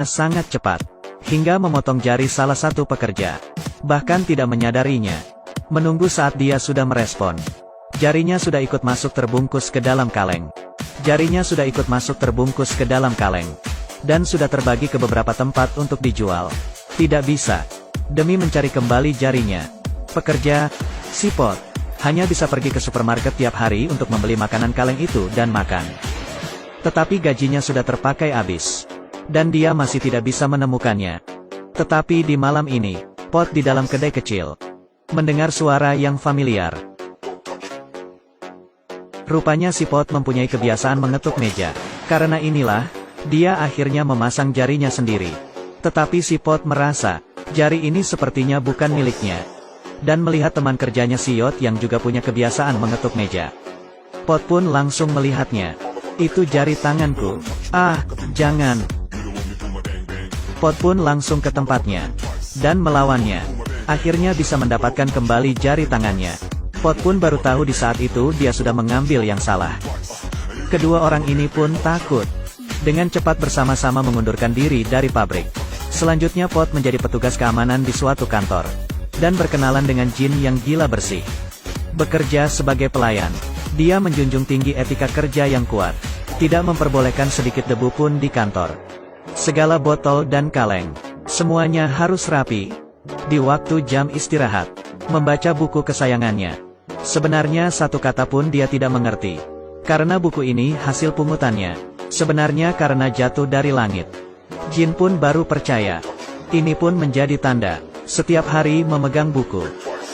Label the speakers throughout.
Speaker 1: sangat cepat, hingga memotong jari salah satu pekerja. Bahkan tidak menyadarinya. Menunggu saat dia sudah merespon. Jarinya sudah ikut masuk terbungkus ke dalam kaleng. Jarinya sudah ikut masuk terbungkus ke dalam kaleng. Dan sudah terbagi ke beberapa tempat untuk dijual. Tidak bisa. Demi mencari kembali jarinya. Pekerja, si Pot, hanya bisa pergi ke supermarket tiap hari untuk membeli makanan kaleng itu dan makan. Tetapi gajinya sudah terpakai habis. Dan dia masih tidak bisa menemukannya. Tetapi di malam ini, Pot di dalam kedai kecil mendengar suara yang familiar. Rupanya si Pot mempunyai kebiasaan mengetuk meja. Karena inilah, dia akhirnya memasang jarinya sendiri. Tetapi si Pot merasa, jari ini sepertinya bukan miliknya. Dan melihat teman kerjanya si Yot yang juga punya kebiasaan mengetuk meja. Pot pun langsung melihatnya. Itu jari tanganku. Ah, jangan. Pot pun langsung ke tempatnya. Dan melawannya. Akhirnya bisa mendapatkan kembali jari tangannya. Pot pun baru tahu di saat itu dia sudah mengambil yang salah. Kedua orang ini pun takut. Dengan cepat bersama-sama mengundurkan diri dari pabrik. Selanjutnya Pot menjadi petugas keamanan di suatu kantor. Dan berkenalan dengan Jin yang gila bersih. Bekerja sebagai pelayan. Dia menjunjung tinggi etika kerja yang kuat. Tidak memperbolehkan sedikit debu pun di kantor. Segala botol dan kaleng. Semuanya harus rapi. Di waktu jam istirahat. Membaca buku kesayangannya. Sebenarnya satu kata pun dia tidak mengerti. Karena buku ini hasil pungutannya. Sebenarnya karena jatuh dari langit. Jin pun baru percaya. Ini pun menjadi tanda. Setiap hari memegang buku.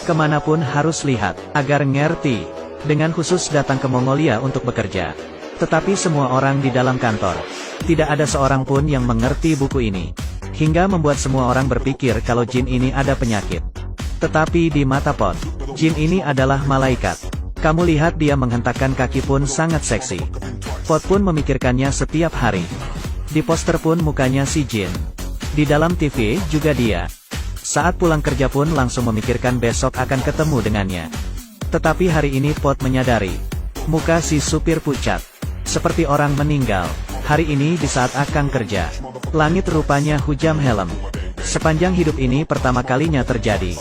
Speaker 1: Kemanapun harus lihat. Agar ngerti. Dengan khusus datang ke Mongolia untuk bekerja. Tetapi semua orang di dalam kantor. Tidak ada seorang pun yang mengerti buku ini. Hingga membuat semua orang berpikir kalau Jin ini ada penyakit. Tetapi di mata Pot, Jin ini adalah malaikat. Kamu lihat dia menghentakkan kaki pun sangat seksi. Pot pun memikirkannya setiap hari. Di poster pun mukanya si Jin. Di dalam TV juga dia. Saat pulang kerja pun langsung memikirkan besok akan ketemu dengannya. Tetapi hari ini Pot menyadari. Muka si supir pucat. Seperti orang meninggal. Hari ini di saat Akang kerja. Langit rupanya hujam helm. Sepanjang hidup ini pertama kalinya terjadi.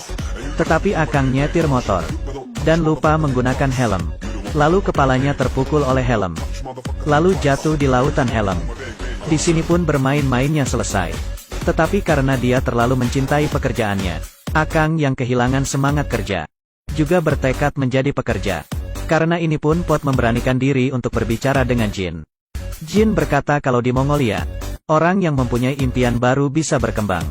Speaker 1: Tetapi Akang nyetir motor. Dan lupa menggunakan helm. Lalu kepalanya terpukul oleh helm. Lalu jatuh di lautan helm. Di sini pun bermain-mainnya selesai. Tetapi karena dia terlalu mencintai pekerjaannya, Akang yang kehilangan semangat kerja. Juga bertekad menjadi pekerja. Karena ini pun Pot memberanikan diri untuk berbicara dengan Jin. Jin berkata kalau di Mongolia, orang yang mempunyai impian baru bisa berkembang.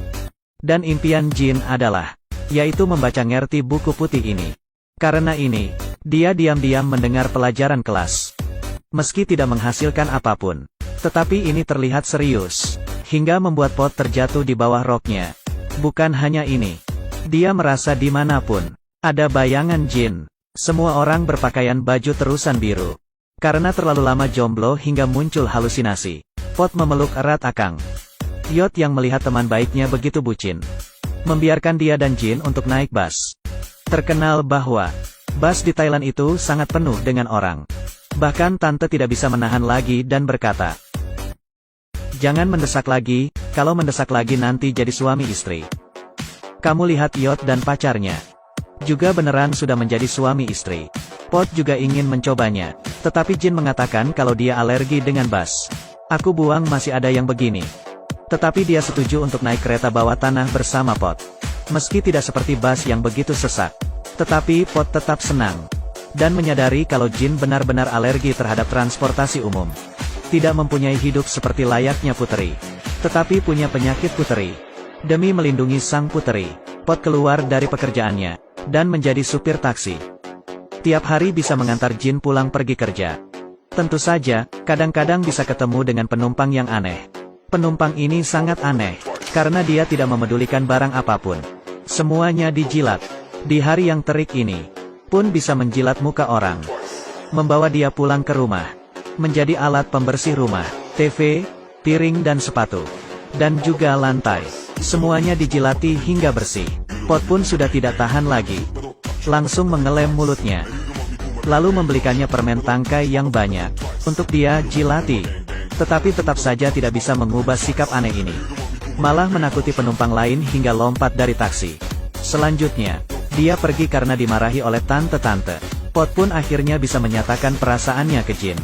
Speaker 1: Dan impian Jin adalah, yaitu membaca ngerti buku putih ini. Karena ini, dia diam-diam mendengar pelajaran kelas. Meski tidak menghasilkan apapun. Tetapi ini terlihat serius. Hingga membuat Pot terjatuh di bawah roknya. Bukan hanya ini. Dia merasa dimanapun ada bayangan Jin. Semua orang berpakaian baju terusan biru. Karena terlalu lama jomblo hingga muncul halusinasi. Pot memeluk erat Akang. Yot yang melihat teman baiknya begitu bucin. Membiarkan dia dan Jin untuk naik bus. Terkenal bahwa bus di Thailand itu sangat penuh dengan orang. Bahkan tante tidak bisa menahan lagi dan berkata, jangan mendesak lagi, kalau mendesak lagi nanti jadi suami istri. Kamu lihat Yot dan pacarnya. Juga beneran sudah menjadi suami istri. Pot juga ingin mencobanya. Tetapi Jin mengatakan kalau dia alergi dengan bus. Aku buang masih ada yang begini. Tetapi dia setuju untuk naik kereta bawah tanah bersama Pot. Meski tidak seperti bus yang begitu sesak. Tetapi Pot tetap senang. Dan menyadari kalau Jin benar-benar alergi terhadap transportasi umum. Tidak mempunyai hidup seperti layaknya puteri. Tetapi punya penyakit puteri. Demi melindungi sang puteri, Pot keluar dari pekerjaannya. Dan menjadi supir taksi. Tiap hari bisa mengantar Jin pulang pergi kerja. Tentu saja, kadang-kadang bisa ketemu dengan penumpang yang aneh. Penumpang ini sangat aneh. Karena dia tidak memedulikan barang apapun. Semuanya dijilat. Di hari yang terik ini, pun bisa menjilat muka orang. Membawa dia pulang ke rumah. Menjadi alat pembersih rumah, TV, piring dan sepatu. Dan juga lantai. Semuanya dijilati hingga bersih. Pot pun sudah tidak tahan lagi. Langsung mengelem mulutnya. Lalu membelikannya permen tangkai yang banyak. Untuk dia jilati. Tetapi tetap saja tidak bisa mengubah sikap aneh ini. Malah menakuti penumpang lain hingga lompat dari taksi. Selanjutnya, dia pergi karena dimarahi oleh tante-tante. Pot pun akhirnya bisa menyatakan perasaannya ke Jin.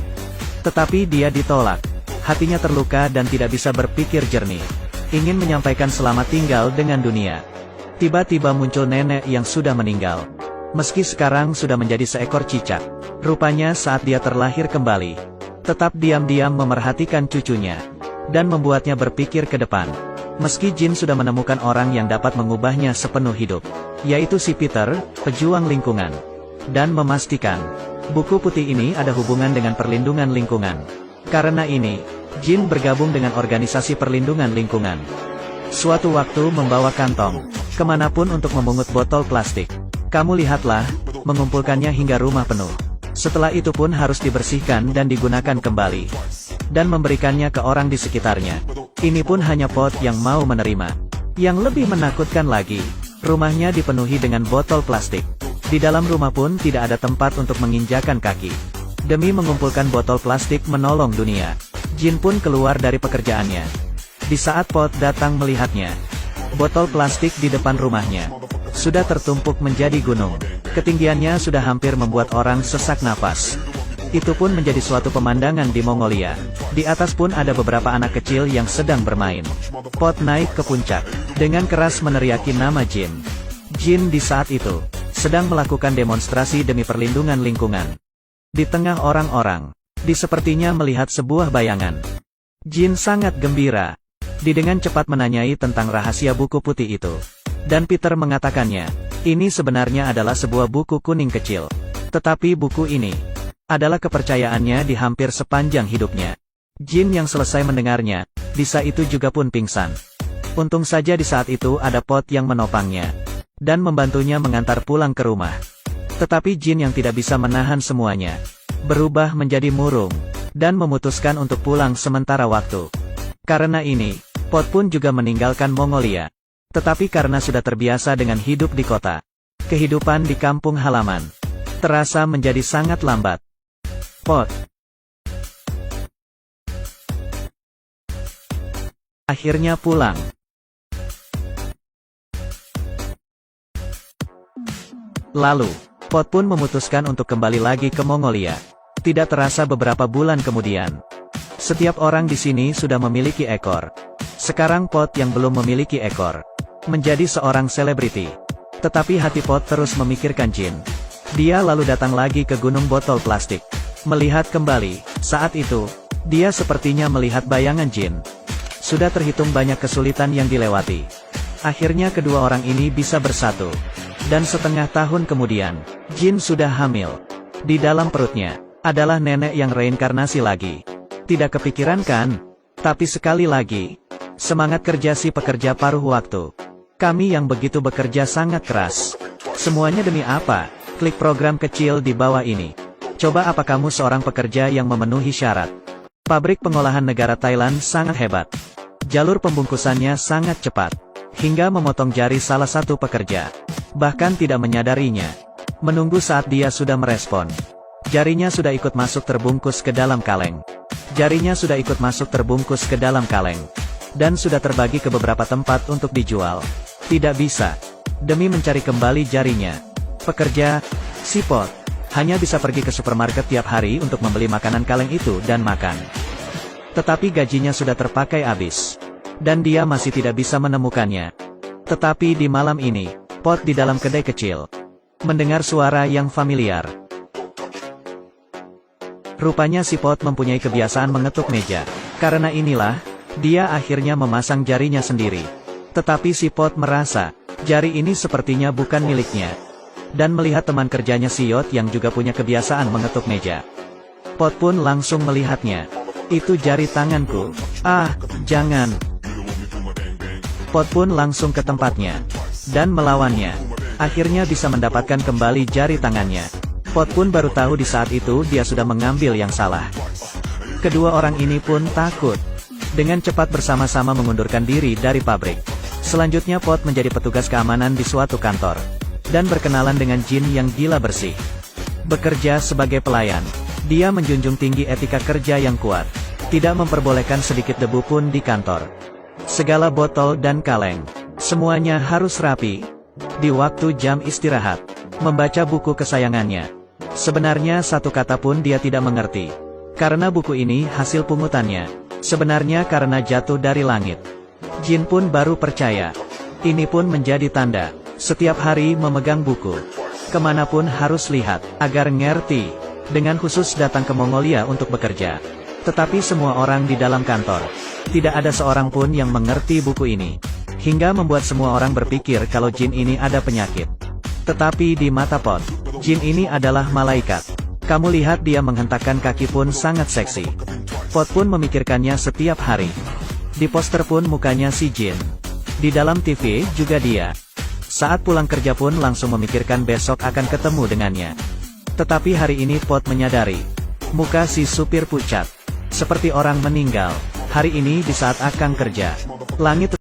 Speaker 1: Tetapi dia ditolak. Hatinya terluka dan tidak bisa berpikir jernih. Ingin menyampaikan selamat tinggal dengan dunia. Tiba-tiba muncul nenek yang sudah meninggal. Meski sekarang sudah menjadi seekor cicak. Rupanya saat dia terlahir kembali, tetap diam-diam memerhatikan cucunya. Dan membuatnya berpikir ke depan. Meski Jin sudah menemukan orang yang dapat mengubahnya sepenuh hidup, yaitu si Peter, pejuang lingkungan. Dan memastikan, buku putih ini ada hubungan dengan perlindungan lingkungan. Karena ini, Jin bergabung dengan organisasi perlindungan lingkungan. Suatu waktu membawa kantong, kemanapun untuk memungut botol plastik. Kamu lihatlah, mengumpulkannya hingga rumah penuh. Setelah itu pun harus dibersihkan dan digunakan kembali. Dan memberikannya ke orang di sekitarnya. Ini pun hanya Pot yang mau menerima. Yang lebih menakutkan lagi, rumahnya dipenuhi dengan botol plastik. Di dalam rumah pun tidak ada tempat untuk menginjakan kaki. Demi mengumpulkan botol plastik menolong dunia, Jin pun keluar dari pekerjaannya. Di saat Pot datang melihatnya, botol plastik di depan rumahnya sudah tertumpuk menjadi gunung. Ketinggiannya sudah hampir membuat orang sesak napas. Itu pun menjadi suatu pemandangan di Mongolia. Di atas pun ada beberapa anak kecil yang sedang bermain. Pot naik ke puncak, dengan keras meneriaki nama Jin. Jin di saat itu sedang melakukan demonstrasi demi perlindungan lingkungan. Di tengah orang-orang, dia sepertinya melihat sebuah bayangan. Jin sangat gembira. Dia dengan cepat menanyai tentang rahasia buku putih itu. Dan Peter mengatakannya, ini sebenarnya adalah sebuah buku kuning kecil. Tetapi buku ini adalah kepercayaannya di hampir sepanjang hidupnya. Jin yang selesai mendengarnya, di saat itu juga pun pingsan. Untung saja di saat itu ada Pot yang menopangnya. Dan membantunya mengantar pulang ke rumah. Tetapi Jin yang tidak bisa menahan semuanya, berubah menjadi murung, dan memutuskan untuk pulang sementara waktu. Karena ini, Pot pun juga meninggalkan Mongolia. Tetapi karena sudah terbiasa dengan hidup di kota, kehidupan di kampung halaman terasa menjadi sangat lambat. Pot akhirnya pulang. Lalu, Pot pun memutuskan untuk kembali lagi ke Mongolia. Tidak terasa beberapa bulan kemudian, setiap orang di sini sudah memiliki ekor. Sekarang Pot yang belum memiliki ekor, menjadi seorang selebriti. Tetapi hati Pot terus memikirkan Jin. Dia lalu datang lagi ke gunung botol plastik. Melihat kembali, saat itu, dia sepertinya melihat bayangan Jin. Sudah terhitung banyak kesulitan yang dilewati. Akhirnya kedua orang ini bisa bersatu. Dan setengah tahun kemudian, Jin sudah hamil. Di dalam perutnya, adalah nenek yang reinkarnasi lagi. Tidak kepikiran kan? Tapi sekali lagi, semangat kerja si pekerja paruh waktu. Kami yang begitu bekerja sangat keras. Semuanya demi apa? Klik program kecil di bawah ini. Coba apa kamu seorang pekerja yang memenuhi syarat. Pabrik pengolahan negara Thailand sangat hebat. Jalur pembungkusannya sangat cepat. Hingga memotong jari salah satu pekerja. Bahkan tidak menyadarinya. Menunggu saat dia sudah merespon. Jarinya sudah ikut masuk terbungkus ke dalam kaleng. Jarinya sudah ikut masuk terbungkus ke dalam kaleng. Dan sudah terbagi ke beberapa tempat untuk dijual. Tidak bisa. Demi mencari kembali jarinya, pekerja, si Pot, hanya bisa pergi ke supermarket tiap hari untuk membeli makanan kaleng itu dan makan. Tetapi gajinya sudah terpakai habis. Dan dia masih tidak bisa menemukannya. Tetapi di malam ini, Pot di dalam kedai kecil mendengar suara yang familiar. Rupanya si Pot mempunyai kebiasaan mengetuk meja. Karena inilah, dia akhirnya memasang jarinya sendiri. Tetapi si Pot merasa, jari ini sepertinya bukan miliknya. Dan melihat teman kerjanya si Yot yang juga punya kebiasaan mengetuk meja. Pot pun langsung melihatnya. Itu jari tanganku. Ah, jangan. Pot pun langsung ke tempatnya. Dan melawannya. Akhirnya bisa mendapatkan kembali jari tangannya. Pot pun baru tahu di saat itu dia sudah mengambil yang salah. Kedua orang ini pun takut. Dengan cepat bersama-sama mengundurkan diri dari pabrik. Selanjutnya Pot menjadi petugas keamanan di suatu kantor. Dan berkenalan dengan Jin yang gila bersih. Bekerja sebagai pelayan. Dia menjunjung tinggi etika kerja yang kuat. Tidak memperbolehkan sedikit debu pun di kantor. Segala botol dan kaleng, semuanya harus rapi. Di waktu jam istirahat, membaca buku kesayangannya. Sebenarnya satu kata pun dia tidak mengerti. Karena buku ini hasil pungutannya. Sebenarnya karena jatuh dari langit. Jin pun baru percaya. Ini pun menjadi tanda. Setiap hari memegang buku. Kemanapun harus lihat, agar ngerti. Dengan khusus datang ke Mongolia untuk bekerja. Tetapi semua orang di dalam kantor. Tidak ada seorang pun yang mengerti buku ini. Hingga membuat semua orang berpikir kalau Jin ini ada penyakit. Tetapi di mata Pot, Jin ini adalah malaikat. Kamu lihat dia menghentakkan kaki pun sangat seksi. Pot pun memikirkannya setiap hari. Di poster pun mukanya si Jin. Di dalam TV juga dia. Saat pulang kerja pun langsung memikirkan besok akan ketemu dengannya. Tetapi hari ini Pot menyadari. Muka si supir pucat. Seperti orang meninggal. Hari ini di saat akan kerja. Langit